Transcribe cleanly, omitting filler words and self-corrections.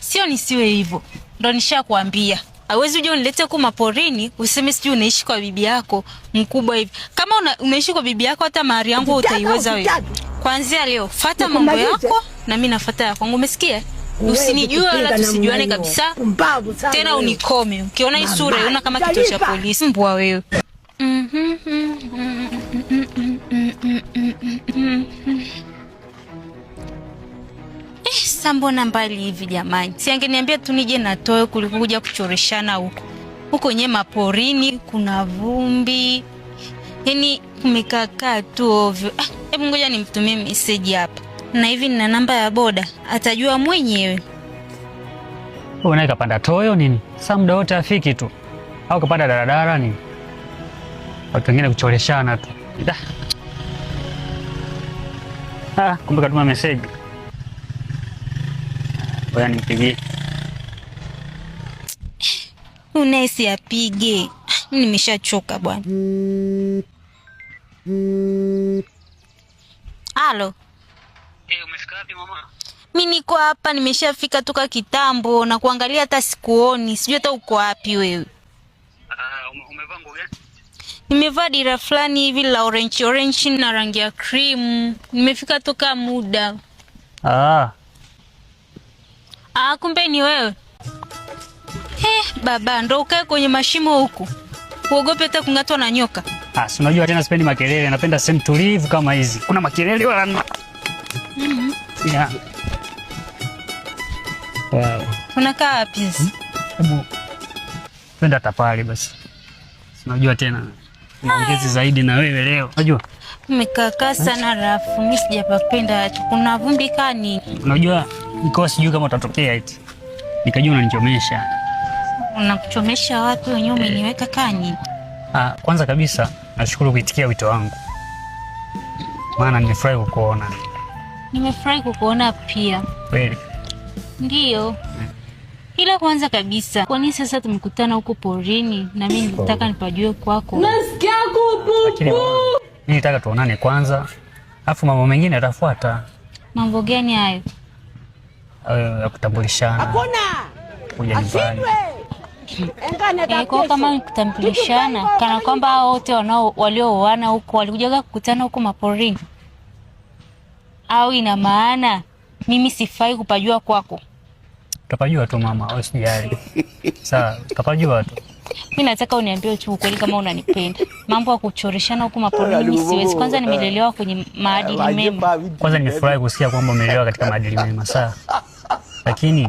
Sio nisiwe hivyo. Ndo nishakwambia. Hawezi uje unilete huko maporini useme sijui unaishi kwa bibi yako mkubwa hivi. Kama unaishi kwa bibi yako hata mahari yangu utaiweza wewe. Kuanzia leo fuata mambo yako na mimi nafuata yako. Umesikia? Usinijue wala tusijuane kabisa. Tena unikome. Ukiona hii sura unaona kama kituo cha polisi. Mbwa wewe. Mbona mbali hivi jamani? Si angeniambia tu nije na Toyo kuliko kuja kuchoreshana huko. Huko nye maporini kuna vumbi. Yaani umekaa tu ovyo. Hebu ngoja nimtumie message hapa. Na hivi nina namba ya boda, atajua mwenyewe. Wewe kapanda Toyo nini? Sasa muda wote afiki tu. Au kapanda daradara nini? Watu wengine kuchoreshana tu. Kumbe katuma message. Ngoja nimpigie. Unaisi apige. Nimeshachoka bwana. Halo. Umefika wapi mama? Mimi niko hapa, nimeshafika toka kitambo na kuangalia hata sikuoni. Sijui hata uko wapi wewe. Umevaa nguo gani? Nimevaa dira fulani hivi la orange na rangi ya cream. Nimefika toka muda. Kumbe ni wewe. Baba, ndo ukae kwenye mashimo huku. Uogope hata kungatwa na nyoka. Si unajua tena sipendi makelele, napenda sehemu tulivu kama hizi. Kuna makelele wala yeah. Wow. Unakaa wapi sasa? Hebu twenda tapali basi. Unajua tena naongezi zaidi na wewe leo. Unajua? Umekaa sana rafu, mimi sijapapenda. Kuna vumbi kani. Unajua niko sijui kama utatokea eti. Nikajua unanichomesha. Unakuchomesha watu wenyewe umeniweka kani. Kwanza kabisa nashukuru kuitikia wito wangu. Maana nimefurahi kukuona. Nimefurahi kukuona pia. Kweli? Ndio. Ila kwanza kabisa, kwa nini sasa tumekutana huko porini na mimi nilitaka nipajue kwako? Nasikia kupupu. Mimi nataka tuonane kwanza. Alafu mambo mengine yatafuata. Mambo gani hayo? Ya kutambulishana. Hakuna. Kuja nyumbani. Kwa kama kutambulishana, kana kwamba hao wote waliooana huko walikuja kukutana huko maporini. Au ina maana mimi sifai kupajua kwako? Utapajua tu mama, usijali. Sawa, utapajua tu. Mimi nataka uniambie tu ukweli kama unanipenda. Mambo ya kuchoreshana huko maporini mimi siwezi. Kwanza nimelelewa kwenye maadili mema. Kwanza nimefurahi kusikia kwamba umelelewa katika maadili mema. Sawa. Lakini